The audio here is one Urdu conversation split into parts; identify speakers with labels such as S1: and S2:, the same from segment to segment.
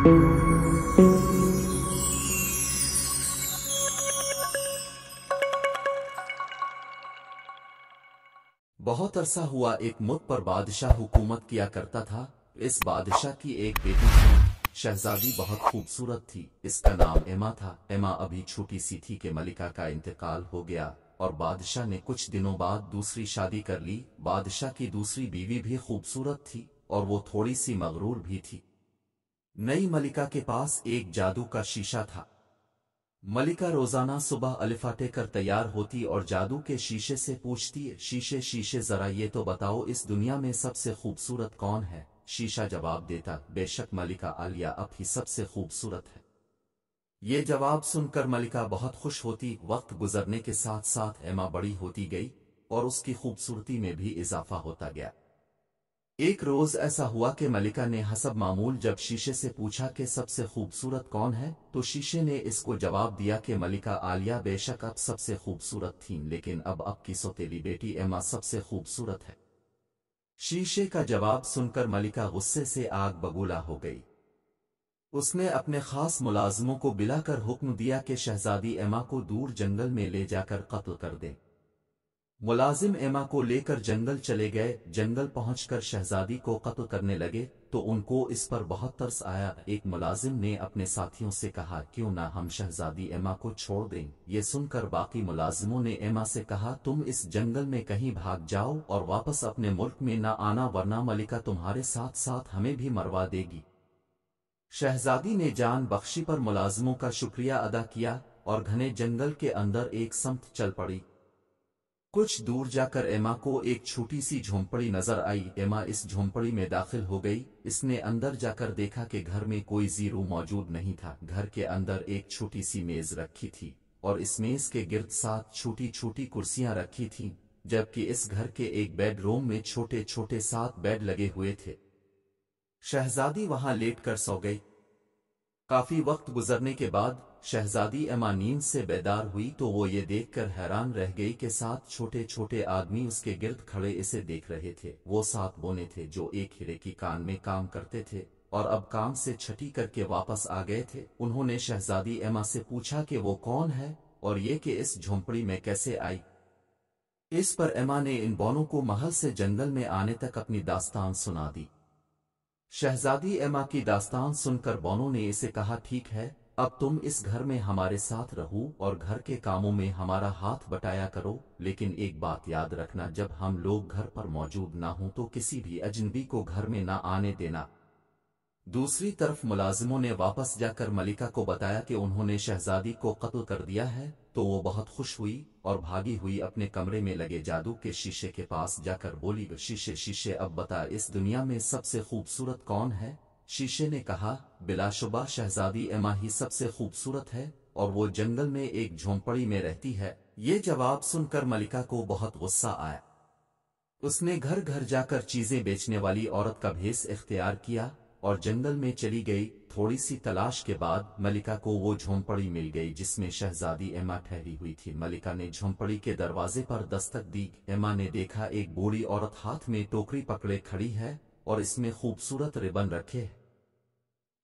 S1: بہت عرصہ ہوا ایک ملک پر بادشاہ حکومت کیا کرتا تھا۔ اس بادشاہ کی ایک بیٹی تھی، شہزادی بہت خوبصورت تھی، اس کا نام ایما تھا۔ ایما ابھی چھوٹی سی تھی کہ ملکہ کا انتقال ہو گیا اور بادشاہ نے کچھ دنوں بعد دوسری شادی کر لی۔ بادشاہ کی دوسری بیوی بھی خوبصورت تھی اور وہ تھوڑی سی مغرور بھی تھی۔ نئی ملکہ کے پاس ایک جادو کا شیشہ تھا۔ ملکہ روزانہ صبح الفاٹے کر تیار ہوتی اور جادو کے شیشے سے پوچھتی، شیشے شیشے ذرا یہ تو بتاؤ اس دنیا میں سب سے خوبصورت کون ہے؟ شیشہ جواب دیتا، بے شک ملکہ عالیہ اب ہی سب سے خوبصورت ہے۔ یہ جواب سن کر ملکہ بہت خوش ہوتی۔ وقت گزرنے کے ساتھ ساتھ ایما بڑی ہوتی گئی اور اس کی خوبصورتی میں بھی اضافہ ہوتا گیا۔ ایک روز ایسا ہوا کہ ملکہ نے حسب معمول جب شیشے سے پوچھا کہ سب سے خوبصورت کون ہے تو شیشے نے اس کو جواب دیا کہ ملکہ عالیہ بے شک اب سب سے خوبصورت تھیں، لیکن اب کی سوتیلی بیٹی ایما سب سے خوبصورت ہے۔ شیشے کا جواب سن کر ملکہ غصے سے آگ بگولا ہو گئی۔ اس نے اپنے خاص ملازموں کو بلا کر حکم دیا کہ شہزادی ایما کو دور جنگل میں لے جا کر قتل کر دیں۔ ملازم ایما کو لے کر جنگل چلے گئے۔ جنگل پہنچ کر شہزادی کو قتل کرنے لگے تو ان کو اس پر بہت ترس آیا۔ ایک ملازم نے اپنے ساتھیوں سے کہا، کیوں نہ ہم شہزادی ایما کو چھوڑ دیں؟ یہ سن کر باقی ملازموں نے ایما سے کہا، تم اس جنگل میں کہیں بھاگ جاؤ اور واپس اپنے ملک میں نہ آنا ورنہ ملکہ تمہارے ساتھ ساتھ ہمیں بھی مروا دے گی۔ شہزادی نے جان بخشی پر ملازموں کا شکریہ ادا کیا اور گھنے جنگل کے اندر ایک سمت چل پڑی۔ کچھ دور جا کر ایما کو ایک چھوٹی سی جھونپڑی نظر آئی۔ ایما اس جھونپڑی میں داخل ہو گئی۔ اس نے اندر جا کر دیکھا کہ گھر میں کوئی زیرو موجود نہیں تھا۔ گھر کے اندر ایک چھوٹی سی میز رکھی تھی اور اس میز کے گرد 7 چھوٹی چھوٹی کرسیاں رکھی تھیں، جبکہ اس گھر کے ایک بیڈ روم میں چھوٹے چھوٹے 7 بیڈ لگے ہوئے تھے۔ شہزادی وہاں لیٹ کر سو گئی۔ کافی وقت گزرنے کے بعد شہزادی ایما نیند سے بیدار ہوئی تو وہ یہ دیکھ کر حیران رہ گئی کہ 7 چھوٹے چھوٹے آدمی اس کے گرد کھڑے اسے دیکھ رہے تھے۔ وہ 7 بونے تھے جو ایک ہیرے کی کان میں کام کرتے تھے اور اب کام سے چھٹی کر کے واپس آ گئے تھے۔ انہوں نے شہزادی ایما سے پوچھا کہ وہ کون ہے اور یہ کہ اس جھونپڑی میں کیسے آئی۔ اس پر ایما نے ان بونوں کو محل سے جنگل میں آنے تک اپنی داستان سنا دی۔ شہزادی ایما کی داستان سن کر بونوں نے اسے کہا، ٹھیک ہے، اب تم اس گھر میں ہمارے ساتھ رہو اور گھر کے کاموں میں ہمارا ہاتھ بٹایا کرو، لیکن ایک بات یاد رکھنا، جب ہم لوگ گھر پر موجود نہ ہوں تو کسی بھی اجنبی کو گھر میں نہ آنے دینا۔ دوسری طرف ملازموں نے واپس جا کر ملکہ کو بتایا کہ انہوں نے شہزادی کو قتل کر دیا ہے تو وہ بہت خوش ہوئی اور بھاگی ہوئی اپنے کمرے میں لگے جادو کے شیشے کے پاس جا کر بولی، شیشے شیشے اب بتا اس دنیا میں سب سے خوبصورت کون ہے؟ شیشے نے کہا، بلا شبہ شہزادی ایما ہی سب سے خوبصورت ہے اور وہ جنگل میں ایک جھونپڑی میں رہتی ہے۔ یہ جواب سن کر ملکہ کو بہت غصہ آیا۔ اس نے گھر گھر جا کر چیزیں بیچنے والی عورت کا بھیس اختیار کیا اور جنگل میں چلی گئی۔ تھوڑی سی تلاش کے بعد ملکہ کو وہ جھونپڑی مل گئی جس میں شہزادی ایما ٹھہری ہوئی تھی۔ ملکہ نے جھونپڑی کے دروازے پر دستک دی۔ ایما نے دیکھا ایک بوڑھی عورت ہاتھ میں ٹوکری پکڑے کھڑی ہے اور اس میں خوبصورت ربن رکھے ہیں۔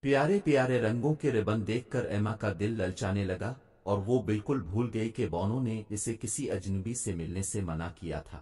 S1: پیارے پیارے رنگوں کے ربن دیکھ کر ایما کا دل للچانے لگا اور وہ بالکل بھول گئی کہ بونوں نے اسے کسی اجنبی سے ملنے سے منع کیا تھا۔